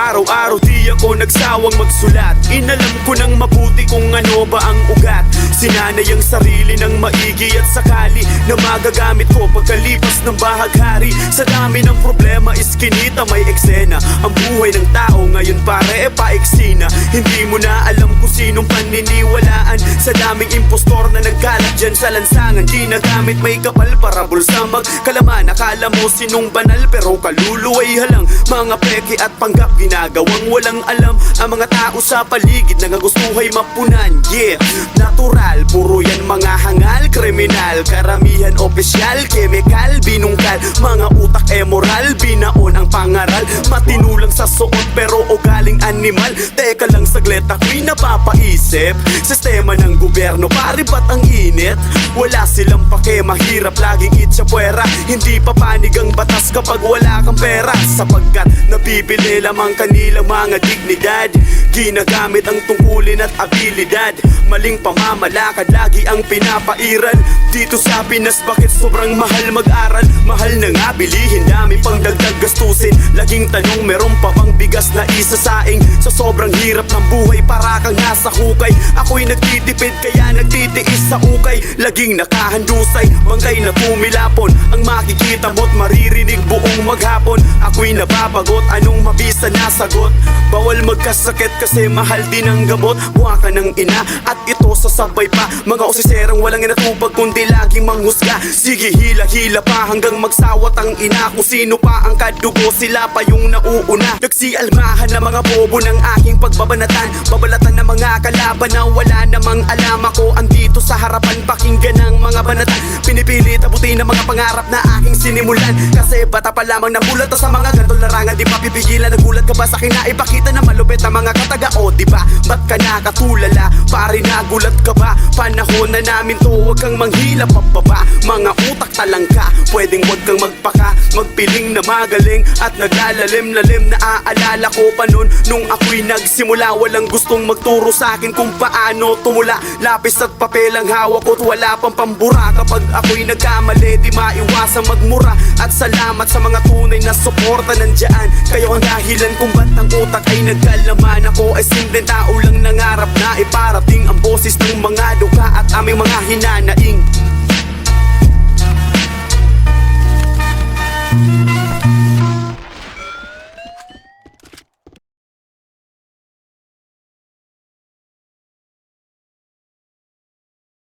Araw-araw di ako nagsawang magsulat. Inalam ko ng mabuti kung ano ba ang ugat. Sinanay ang sarili ng maigi at sakali na magagamit ko pagkalipas ng bahaghari. Sa dami ng problema is kinita may eksena. Ang buhay ng tao ngayon pare paiksi na. Hindi mo na alam kung sinong paniniwalaan. Sa daming impostor na nagkalat dyan sa lansangan. Ginagamit may kapal para bulsa magkalaman. Akala mo sinong banal pero kaluluway halang. Mga peke at panggap ginagawang walang alam. Ang mga tao sa paligid nangagustuhay mapunan. Yeah, natural, puro yan mga hangal. Kriminal, karamihan opisyal. Chemical, binungkal, mga utak moral. Binaon ang pangaral, matinulang sa suot pero ugaling animal. Teka lang saglit ako'y napapaisip. Sistema ng gobyerno pare ba't ang init? Wala silang pake, mahirap laging itsapuera. Hindi papanig ang batas kapag wala kang pera. Sapagkat nabibili lamang kanilang mga dignidad. Ginagamit ang tungkulin at abilidad. Maling pamamalakad lagi ang pinapairal. Dito sa Pinas bakit sobrang mahal mag-aral? Mahal na nga bilihin, dami pang dagdag gastusin. Laging tanong meron pa bang bigas na isasaing? Sa sobrang hirap ng buhay para kang nasa hukay. Ako'y nagtitipid kaya nagtitiis sa ukay. Laging nakahandusay, bangkay na tumilapon. Ang makikita mo't maririnig buong maghapon. Ako'y nababagot, anong mabisa na sagot? Bawal magkasakit kasi mahal din ang gamot. Buha ka ng ina at ito sasabay pa. Mga osiserang walang inatupag kundi laging manghusga. Sige hila-hila pa hanggang magsawat ang ina. Kung sino pa ang kadugo sila pa yung nauuna. Nagsialmahan na mga bobo ng aking pagbabanatan. Babalatan ng mga kalaban na wala namang alam. Ako andito sa harapan pakinggan ng mga banatan. Pinipilit abutin ng mga pangarap na aking sinimulan. Kasi bata pa lamang nabulat sa mga gantong larangan. Di pa pipigilan, nagulat ka ba sa kinaipakita na malupit ang mga kataga? O diba, ba't ka nakatulala? Pare nagulat ka ba? Panahon na namin to, huwag kang manghila pababa. Mga utak talangka, pwedeng huwag kang magpaka. Magpiling na magaling at naglalalim-lalim. Naaalala ko pa nun nung ako'y nagsimula. Walang gustong magturo sa akin kung paano tumula. Lapis at papel ang hawak ko't wala pang pambura. Kapag ako'y nagkamali di maiwasang magmura. At salamat sa mga tunay na suporta nandyan. Kayo ang dahilan kung ba't ang utak ay nagkalaman. Ako ay simpleng tao lang nangarap na iparating ang boses ng mga duka at aming mga hinanaing.